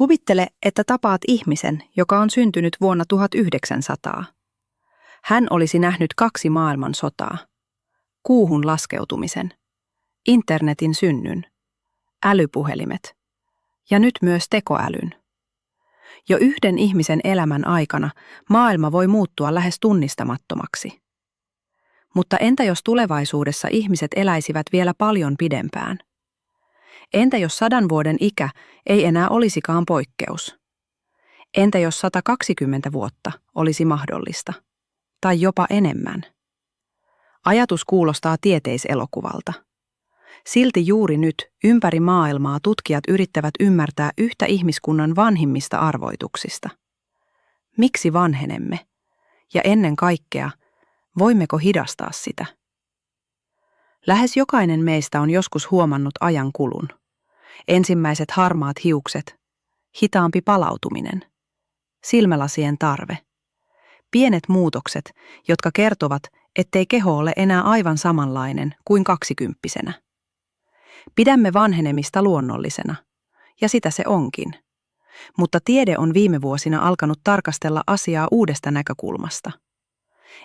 Kuvittele, että tapaat ihmisen, joka on syntynyt vuonna 1900. Hän olisi nähnyt 2 maailmansotaa, kuuhun laskeutumisen, internetin synnyn, älypuhelimet ja nyt myös tekoälyn. Jo yhden ihmisen elämän aikana maailma voi muuttua lähes tunnistamattomaksi. Mutta entä jos tulevaisuudessa ihmiset eläisivät vielä paljon pidempään? Entä jos 100 vuoden ikä ei enää olisikaan poikkeus? Entä jos 120 vuotta olisi mahdollista? Tai jopa enemmän? Ajatus kuulostaa tieteiselokuvalta. Silti juuri nyt ympäri maailmaa tutkijat yrittävät ymmärtää yhtä ihmiskunnan vanhimmista arvoituksista. Miksi vanhenemme? Ja ennen kaikkea, voimmeko hidastaa sitä? Lähes jokainen meistä on joskus huomannut ajan kulun. Ensimmäiset harmaat hiukset, hitaampi palautuminen, silmälasien tarve, pienet muutokset, jotka kertovat, ettei keho ole enää aivan samanlainen kuin 20-vuotiaana. Pidämme vanhenemista luonnollisena, ja sitä se onkin. Mutta tiede on viime vuosina alkanut tarkastella asiaa uudesta näkökulmasta.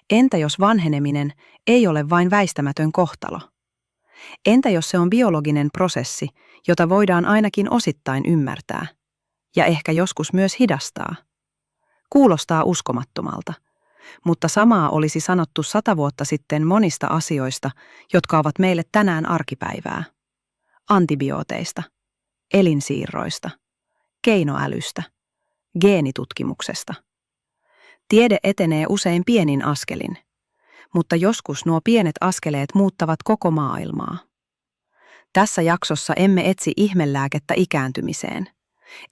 Entä jos vanheneminen ei ole vain väistämätön kohtalo? Entä jos se on biologinen prosessi, jota voidaan ainakin osittain ymmärtää, ja ehkä joskus myös hidastaa? Kuulostaa uskomattomalta, mutta samaa olisi sanottu 100 vuotta sitten monista asioista, jotka ovat meille tänään arkipäivää. Antibiooteista, elinsiirroista, keinoälystä, geenitutkimuksesta. Tiede etenee usein pienin askelin, mutta joskus nuo pienet askeleet muuttavat koko maailmaa. Tässä jaksossa emme etsi ihmelääkettä ikääntymiseen,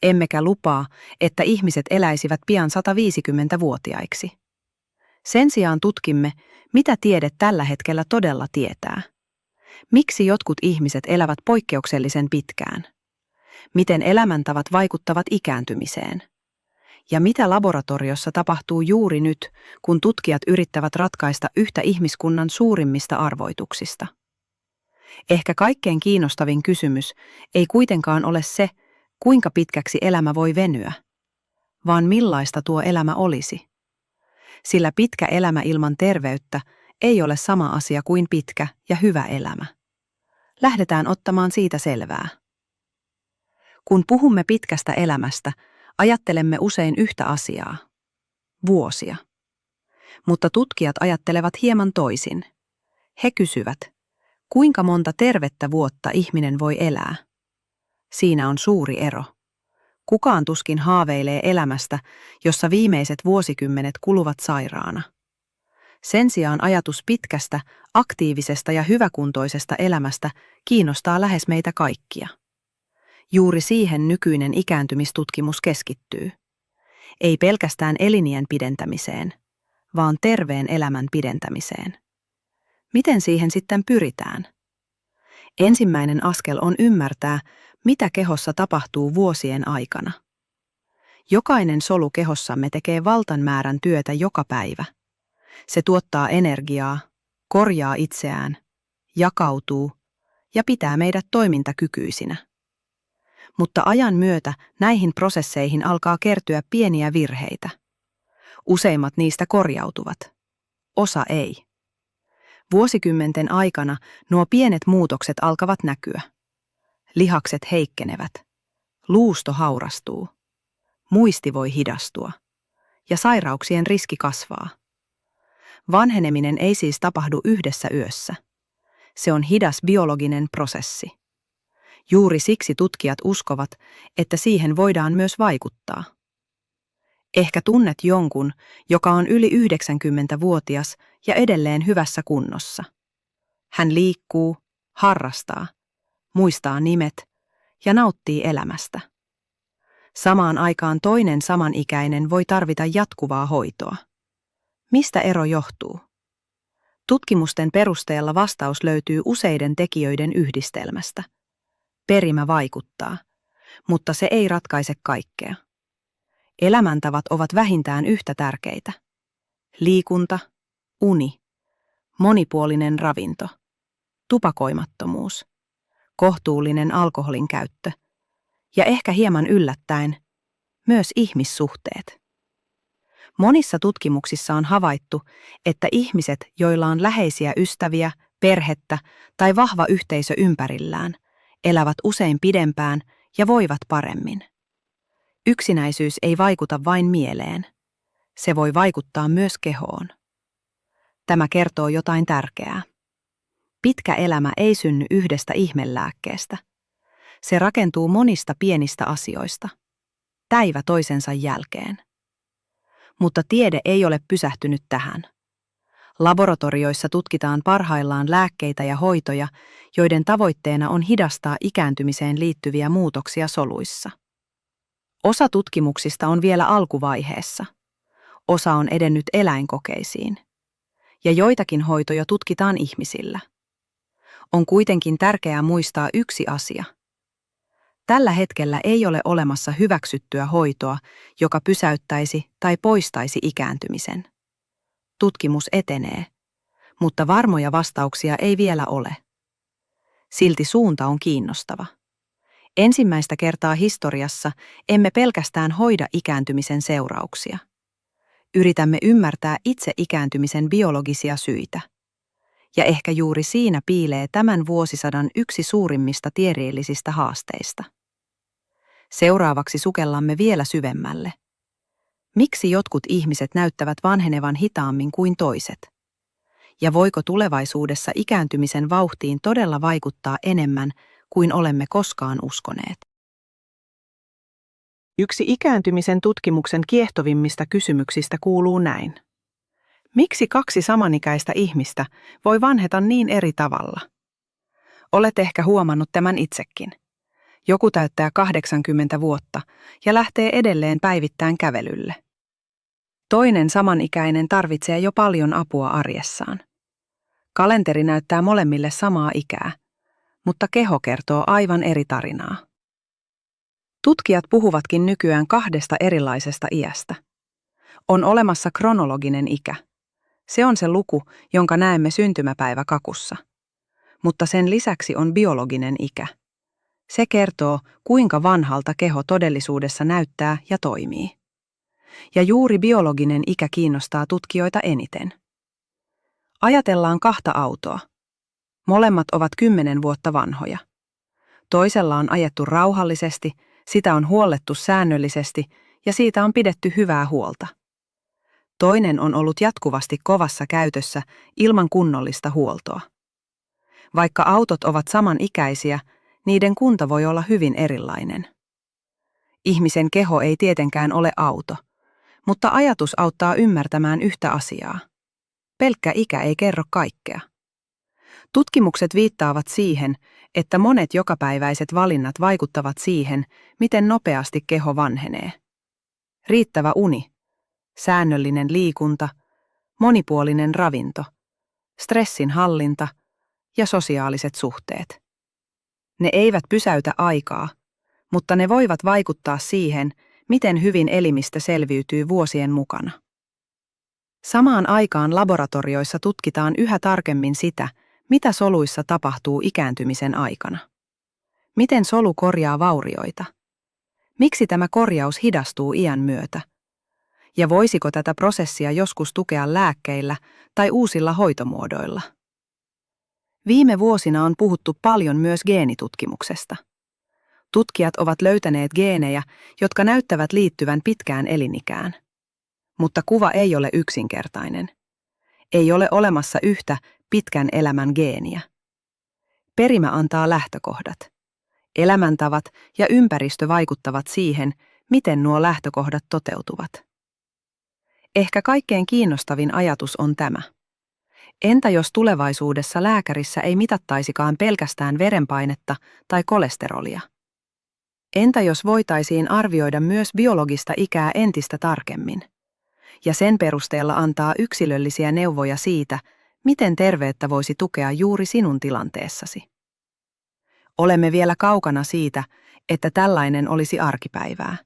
emmekä lupaa, että ihmiset eläisivät pian 150-vuotiaiksi. Sen sijaan tutkimme, mitä tiede tällä hetkellä todella tietää. Miksi jotkut ihmiset elävät poikkeuksellisen pitkään? Miten elämäntavat vaikuttavat ikääntymiseen? Ja mitä laboratoriossa tapahtuu juuri nyt, kun tutkijat yrittävät ratkaista yhtä ihmiskunnan suurimmista arvoituksista? Ehkä kaikkein kiinnostavin kysymys ei kuitenkaan ole se, kuinka pitkäksi elämä voi venyä, vaan millaista tuo elämä olisi. Sillä pitkä elämä ilman terveyttä ei ole sama asia kuin pitkä ja hyvä elämä. Lähdetään ottamaan siitä selvää. Kun puhumme pitkästä elämästä, ajattelemme usein yhtä asiaa, vuosia. Mutta tutkijat ajattelevat hieman toisin. He kysyvät, kuinka monta tervettä vuotta ihminen voi elää? Siinä on suuri ero. Kukaan tuskin haaveilee elämästä, jossa viimeiset vuosikymmenet kuluvat sairaana. Sen sijaan ajatus pitkästä, aktiivisesta ja hyväkuntoisesta elämästä kiinnostaa lähes meitä kaikkia. Juuri siihen nykyinen ikääntymistutkimus keskittyy. Ei pelkästään elinien pidentämiseen, vaan terveen elämän pidentämiseen. Miten siihen sitten pyritään? Ensimmäinen askel on ymmärtää, mitä kehossa tapahtuu vuosien aikana. Jokainen solu kehossamme tekee valtan määrän työtä joka päivä. Se tuottaa energiaa, korjaa itseään, jakautuu ja pitää meidät toimintakykyisinä. Mutta ajan myötä näihin prosesseihin alkaa kertyä pieniä virheitä. Useimmat niistä korjautuvat. Osa ei. Vuosikymmenten aikana nuo pienet muutokset alkavat näkyä. Lihakset heikkenevät. Luusto haurastuu. Muisti voi hidastua. Ja sairauksien riski kasvaa. Vanheneminen ei siis tapahdu yhdessä yössä. Se on hidas biologinen prosessi. Juuri siksi tutkijat uskovat, että siihen voidaan myös vaikuttaa. Ehkä tunnet jonkun, joka on yli 90-vuotias ja edelleen hyvässä kunnossa. Hän liikkuu, harrastaa, muistaa nimet ja nauttii elämästä. Samaan aikaan toinen samanikäinen voi tarvita jatkuvaa hoitoa. Mistä ero johtuu? Tutkimusten perusteella vastaus löytyy useiden tekijöiden yhdistelmästä. Perimä vaikuttaa, mutta se ei ratkaise kaikkea. Elämäntavat ovat vähintään yhtä tärkeitä. Liikunta, uni, monipuolinen ravinto, tupakoimattomuus, kohtuullinen alkoholin käyttö ja ehkä hieman yllättäen myös ihmissuhteet. Monissa tutkimuksissa on havaittu, että ihmiset, joilla on läheisiä ystäviä, perhettä tai vahva yhteisö ympärillään, elävät usein pidempään ja voivat paremmin. Yksinäisyys ei vaikuta vain mieleen. Se voi vaikuttaa myös kehoon. Tämä kertoo jotain tärkeää. Pitkä elämä ei synny yhdestä ihmelääkkeestä. Se rakentuu monista pienistä asioista, päivä toisensa jälkeen. Mutta tiede ei ole pysähtynyt tähän. Laboratorioissa tutkitaan parhaillaan lääkkeitä ja hoitoja, joiden tavoitteena on hidastaa ikääntymiseen liittyviä muutoksia soluissa. Osa tutkimuksista on vielä alkuvaiheessa. Osa on edennyt eläinkokeisiin. Ja joitakin hoitoja tutkitaan ihmisillä. On kuitenkin tärkeää muistaa yksi asia. Tällä hetkellä ei ole olemassa hyväksyttyä hoitoa, joka pysäyttäisi tai poistaisi ikääntymisen. Tutkimus etenee, mutta varmoja vastauksia ei vielä ole. Silti suunta on kiinnostava. Ensimmäistä kertaa historiassa emme pelkästään hoida ikääntymisen seurauksia. Yritämme ymmärtää itse ikääntymisen biologisia syitä. Ja ehkä juuri siinä piilee tämän vuosisadan yksi suurimmista tieteellisistä haasteista. Seuraavaksi sukellamme vielä syvemmälle. Miksi jotkut ihmiset näyttävät vanhenevan hitaammin kuin toiset? Ja voiko tulevaisuudessa ikääntymisen vauhtiin todella vaikuttaa enemmän kuin olemme koskaan uskoneet? Yksi ikääntymisen tutkimuksen kiehtovimmista kysymyksistä kuuluu näin. Miksi kaksi samanikäistä ihmistä voi vanheta niin eri tavalla? Olet ehkä huomannut tämän itsekin. Joku täyttää 80 vuotta ja lähtee edelleen päivittäin kävelylle. Toinen samanikäinen tarvitsee jo paljon apua arjessaan. Kalenteri näyttää molemmille samaa ikää, mutta keho kertoo aivan eri tarinaa. Tutkijat puhuvatkin nykyään kahdesta erilaisesta iästä. On olemassa kronologinen ikä. Se on se luku, jonka näemme syntymäpäiväkakussa. Mutta sen lisäksi on biologinen ikä. Se kertoo, kuinka vanhalta keho todellisuudessa näyttää ja toimii. Ja juuri biologinen ikä kiinnostaa tutkijoita eniten. Ajatellaan kahta autoa. Molemmat ovat 10 vuotta vanhoja. Toisella on ajettu rauhallisesti, sitä on huollettu säännöllisesti ja siitä on pidetty hyvää huolta. Toinen on ollut jatkuvasti kovassa käytössä ilman kunnollista huoltoa. Vaikka autot ovat samanikäisiä, niiden kunto voi olla hyvin erilainen. Ihmisen keho ei tietenkään ole auto, mutta ajatus auttaa ymmärtämään yhtä asiaa. Pelkkä ikä ei kerro kaikkea. Tutkimukset viittaavat siihen, että monet jokapäiväiset valinnat vaikuttavat siihen, miten nopeasti keho vanhenee. Riittävä uni, säännöllinen liikunta, monipuolinen ravinto, stressin hallinta ja sosiaaliset suhteet. Ne eivät pysäytä aikaa, mutta ne voivat vaikuttaa siihen, miten hyvin elimistö selviytyy vuosien mukana. Samaan aikaan laboratorioissa tutkitaan yhä tarkemmin sitä, mitä soluissa tapahtuu ikääntymisen aikana. Miten solu korjaa vaurioita? Miksi tämä korjaus hidastuu iän myötä? Ja voisiko tätä prosessia joskus tukea lääkkeillä tai uusilla hoitomuodoilla? Viime vuosina on puhuttu paljon myös geenitutkimuksesta. Tutkijat ovat löytäneet geenejä, jotka näyttävät liittyvän pitkään elinikään. Mutta kuva ei ole yksinkertainen. Ei ole olemassa yhtä pitkän elämän geeniä. Perimä antaa lähtökohdat. Elämäntavat ja ympäristö vaikuttavat siihen, miten nuo lähtökohdat toteutuvat. Ehkä kaikkein kiinnostavin ajatus on tämä. Entä jos tulevaisuudessa lääkärissä ei mitattaisikaan pelkästään verenpainetta tai kolesterolia? Entä jos voitaisiin arvioida myös biologista ikää entistä tarkemmin? Ja sen perusteella antaa yksilöllisiä neuvoja siitä, miten terveyttä voisi tukea juuri sinun tilanteessasi. Olemme vielä kaukana siitä, että tällainen olisi arkipäivää.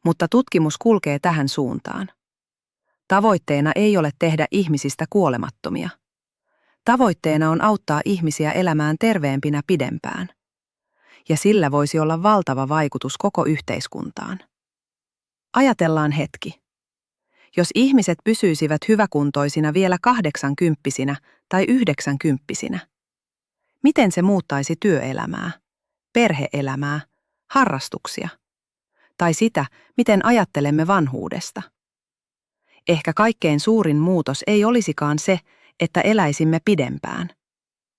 Mutta tutkimus kulkee tähän suuntaan. Tavoitteena ei ole tehdä ihmisistä kuolemattomia. Tavoitteena on auttaa ihmisiä elämään terveempinä pidempään. Ja sillä voisi olla valtava vaikutus koko yhteiskuntaan. Ajatellaan hetki. Jos ihmiset pysyisivät hyväkuntoisina vielä 80-vuotiaina tai 90-vuotiaina, miten se muuttaisi työelämää, perheelämää, harrastuksia tai sitä, miten ajattelemme vanhuudesta? Ehkä kaikkein suurin muutos ei olisikaan se, että eläisimme pidempään,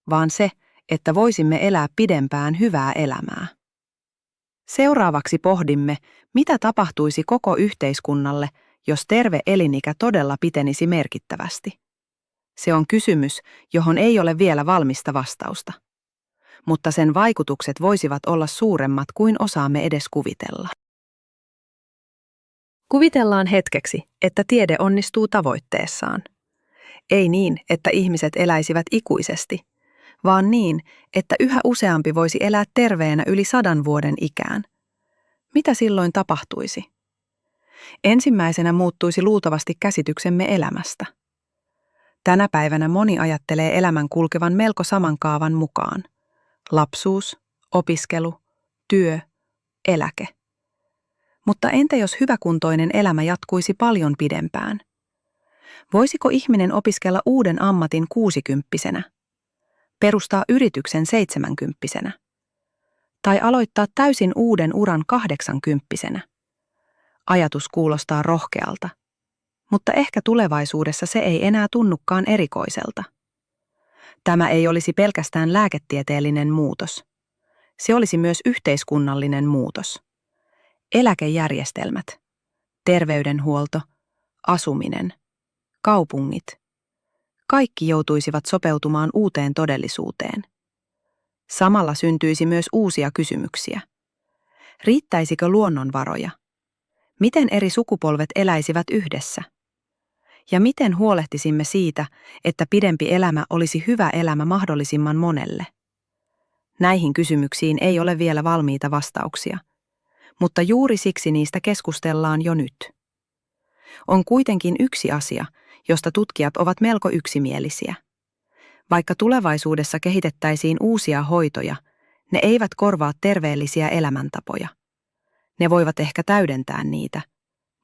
vaan se, että voisimme elää pidempään hyvää elämää. Seuraavaksi pohdimme, mitä tapahtuisi koko yhteiskunnalle, jos terve elinikä todella pitenisi merkittävästi. Se on kysymys, johon ei ole vielä valmista vastausta. Mutta sen vaikutukset voisivat olla suuremmat kuin osaamme edes kuvitella. Kuvitellaan hetkeksi, että tiede onnistuu tavoitteessaan. Ei niin, että ihmiset eläisivät ikuisesti, vaan niin, että yhä useampi voisi elää terveenä yli 100 vuoden ikään. Mitä silloin tapahtuisi? Ensimmäisenä muuttuisi luultavasti käsityksemme elämästä. Tänä päivänä moni ajattelee elämän kulkevan melko saman kaavan mukaan. Lapsuus, opiskelu, työ, eläke. Mutta entä jos hyväkuntoinen elämä jatkuisi paljon pidempään? Voisiko ihminen opiskella uuden ammatin 60-vuotiaana? Perustaa yrityksen 70-vuotiaana? Tai aloittaa täysin uuden uran 80-vuotiaana? Ajatus kuulostaa rohkealta, mutta ehkä tulevaisuudessa se ei enää tunnukaan erikoiselta. Tämä ei olisi pelkästään lääketieteellinen muutos. Se olisi myös yhteiskunnallinen muutos. Eläkejärjestelmät, terveydenhuolto, asuminen, kaupungit. Kaikki joutuisivat sopeutumaan uuteen todellisuuteen. Samalla syntyisi myös uusia kysymyksiä. Riittäisikö luonnonvaroja? Miten eri sukupolvet eläisivät yhdessä? Ja miten huolehtisimme siitä, että pidempi elämä olisi hyvä elämä mahdollisimman monelle? Näihin kysymyksiin ei ole vielä valmiita vastauksia, mutta juuri siksi niistä keskustellaan jo nyt. On kuitenkin yksi asia, josta tutkijat ovat melko yksimielisiä. Vaikka tulevaisuudessa kehitettäisiin uusia hoitoja, ne eivät korvaa terveellisiä elämäntapoja. Ne voivat ehkä täydentää niitä,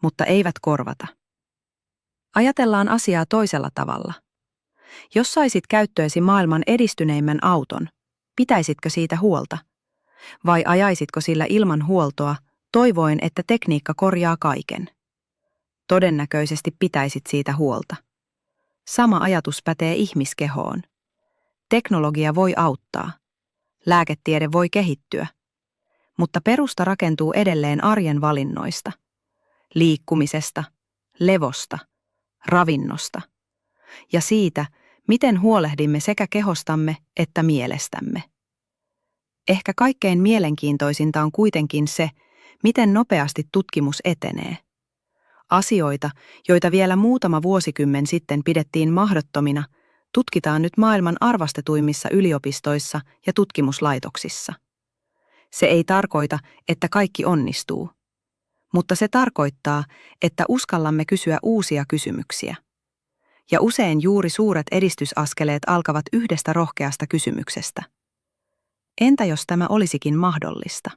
mutta eivät korvata. Ajatellaan asiaa toisella tavalla. Jos saisit käyttöösi maailman edistyneimmän auton, pitäisitkö siitä huolta? Vai ajaisitko sillä ilman huoltoa, toivoen, että tekniikka korjaa kaiken? Todennäköisesti pitäisit siitä huolta. Sama ajatus pätee ihmiskehoon. Teknologia voi auttaa. Lääketiede voi kehittyä. Mutta perusta rakentuu edelleen arjen valinnoista. Liikkumisesta, levosta, ravinnosta ja siitä, miten huolehdimme sekä kehostamme että mielestämme. Ehkä kaikkein mielenkiintoisinta on kuitenkin se, miten nopeasti tutkimus etenee. Asioita, joita vielä muutama vuosikymmen sitten pidettiin mahdottomina, tutkitaan nyt maailman arvostetuimmissa yliopistoissa ja tutkimuslaitoksissa. Se ei tarkoita, että kaikki onnistuu, mutta se tarkoittaa, että uskallamme kysyä uusia kysymyksiä. Ja usein juuri suuret edistysaskeleet alkavat yhdestä rohkeasta kysymyksestä. Entä jos tämä olisikin mahdollista?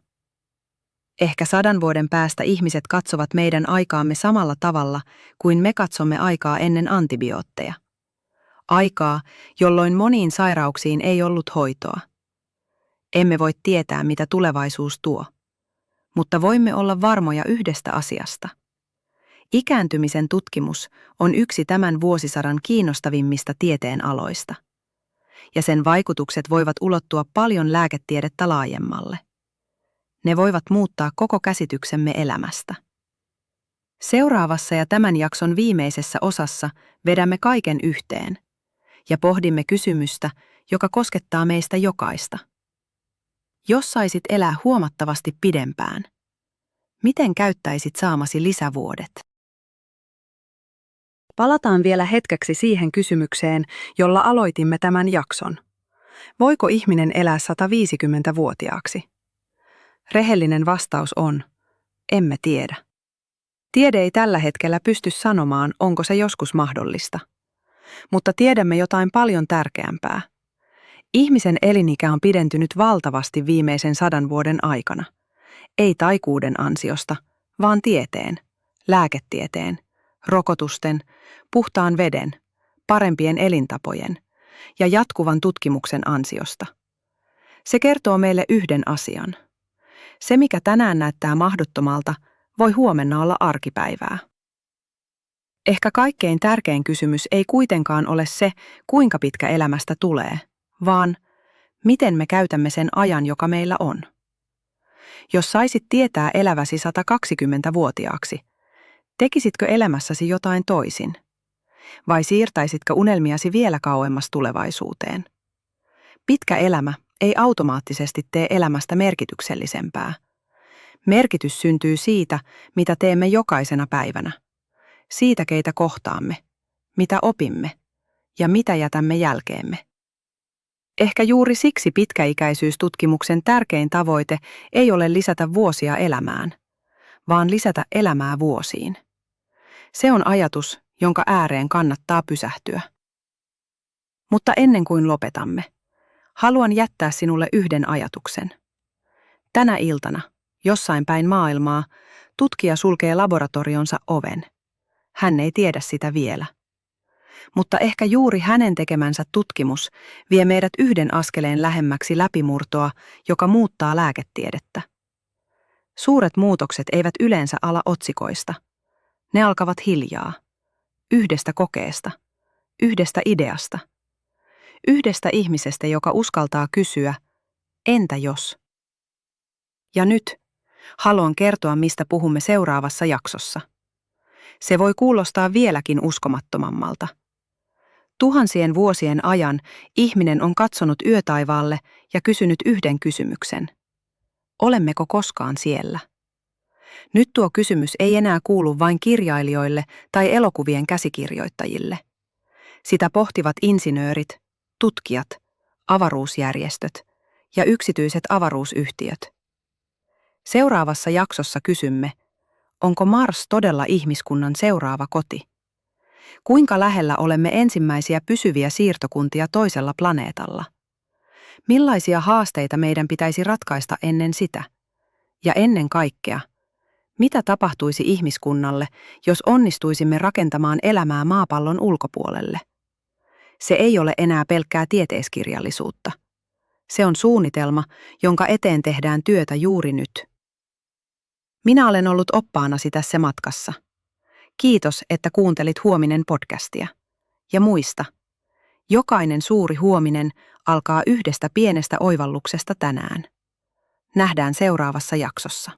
Ehkä 100 vuoden päästä ihmiset katsovat meidän aikaamme samalla tavalla kuin me katsomme aikaa ennen antibiootteja. Aikaa, jolloin moniin sairauksiin ei ollut hoitoa. Emme voi tietää, mitä tulevaisuus tuo, mutta voimme olla varmoja yhdestä asiasta. Ikääntymisen tutkimus on yksi tämän vuosisadan kiinnostavimmista tieteen aloista, ja sen vaikutukset voivat ulottua paljon lääketiedettä laajemmalle. Ne voivat muuttaa koko käsityksemme elämästä. Seuraavassa ja tämän jakson viimeisessä osassa vedämme kaiken yhteen ja pohdimme kysymystä, joka koskettaa meistä jokaista. Jos saisit elää huomattavasti pidempään, miten käyttäisit saamasi lisävuodet? Palataan vielä hetkeksi siihen kysymykseen, jolla aloitimme tämän jakson. Voiko ihminen elää 150-vuotiaaksi? Rehellinen vastaus on, emme tiedä. Tiede ei tällä hetkellä pysty sanomaan, onko se joskus mahdollista. Mutta tiedämme jotain paljon tärkeämpää. Ihmisen elinikä on pidentynyt valtavasti viimeisen 100 vuoden aikana. Ei taikuuden ansiosta, vaan tieteen, lääketieteen, rokotusten, puhtaan veden, parempien elintapojen ja jatkuvan tutkimuksen ansiosta. Se kertoo meille yhden asian. Se, mikä tänään näyttää mahdottomalta, voi huomenna olla arkipäivää. Ehkä kaikkein tärkein kysymys ei kuitenkaan ole se, kuinka pitkä elämästä tulee, vaan miten me käytämme sen ajan, joka meillä on. Jos saisit tietää eläväsi 120-vuotiaaksi, tekisitkö elämässäsi jotain toisin? Vai siirtäisitkö unelmiasi vielä kauemmas tulevaisuuteen? Pitkä elämä ei automaattisesti tee elämästä merkityksellisempää. Merkitys syntyy siitä, mitä teemme jokaisena päivänä. Siitä, keitä kohtaamme, mitä opimme ja mitä jätämme jälkeemme. Ehkä juuri siksi pitkäikäisyystutkimuksen tärkein tavoite ei ole lisätä vuosia elämään, vaan lisätä elämää vuosiin. Se on ajatus, jonka ääreen kannattaa pysähtyä. Mutta ennen kuin lopetamme, haluan jättää sinulle yhden ajatuksen. Tänä iltana, jossain päin maailmaa, tutkija sulkee laboratorionsa oven. Hän ei tiedä sitä vielä. Mutta ehkä juuri hänen tekemänsä tutkimus vie meidät yhden askeleen lähemmäksi läpimurtoa, joka muuttaa lääketiedettä. Suuret muutokset eivät yleensä ala otsikoista. Ne alkavat hiljaa. Yhdestä kokeesta. Yhdestä ideasta. Yhdestä ihmisestä, joka uskaltaa kysyä, entä jos? Ja nyt haluan kertoa, mistä puhumme seuraavassa jaksossa. Se voi kuulostaa vieläkin uskomattomammalta. Tuhansien vuosien ajan ihminen on katsonut yötaivaalle ja kysynyt yhden kysymyksen. Olemmeko koskaan siellä? Nyt tuo kysymys ei enää kuulu vain kirjailijoille tai elokuvien käsikirjoittajille. Sitä pohtivat insinöörit, tutkijat, avaruusjärjestöt ja yksityiset avaruusyhtiöt. Seuraavassa jaksossa kysymme, onko Mars todella ihmiskunnan seuraava koti? Kuinka lähellä olemme ensimmäisiä pysyviä siirtokuntia toisella planeetalla? Millaisia haasteita meidän pitäisi ratkaista ennen sitä? Ja ennen kaikkea, mitä tapahtuisi ihmiskunnalle, jos onnistuisimme rakentamaan elämää maapallon ulkopuolelle? Se ei ole enää pelkkää tieteiskirjallisuutta. Se on suunnitelma, jonka eteen tehdään työtä juuri nyt. Minä olen ollut oppaanasi tässä matkassa. Kiitos, että kuuntelit Huominen podcastia. Ja muista, jokainen suuri huominen alkaa yhdestä pienestä oivalluksesta tänään. Nähdään seuraavassa jaksossa.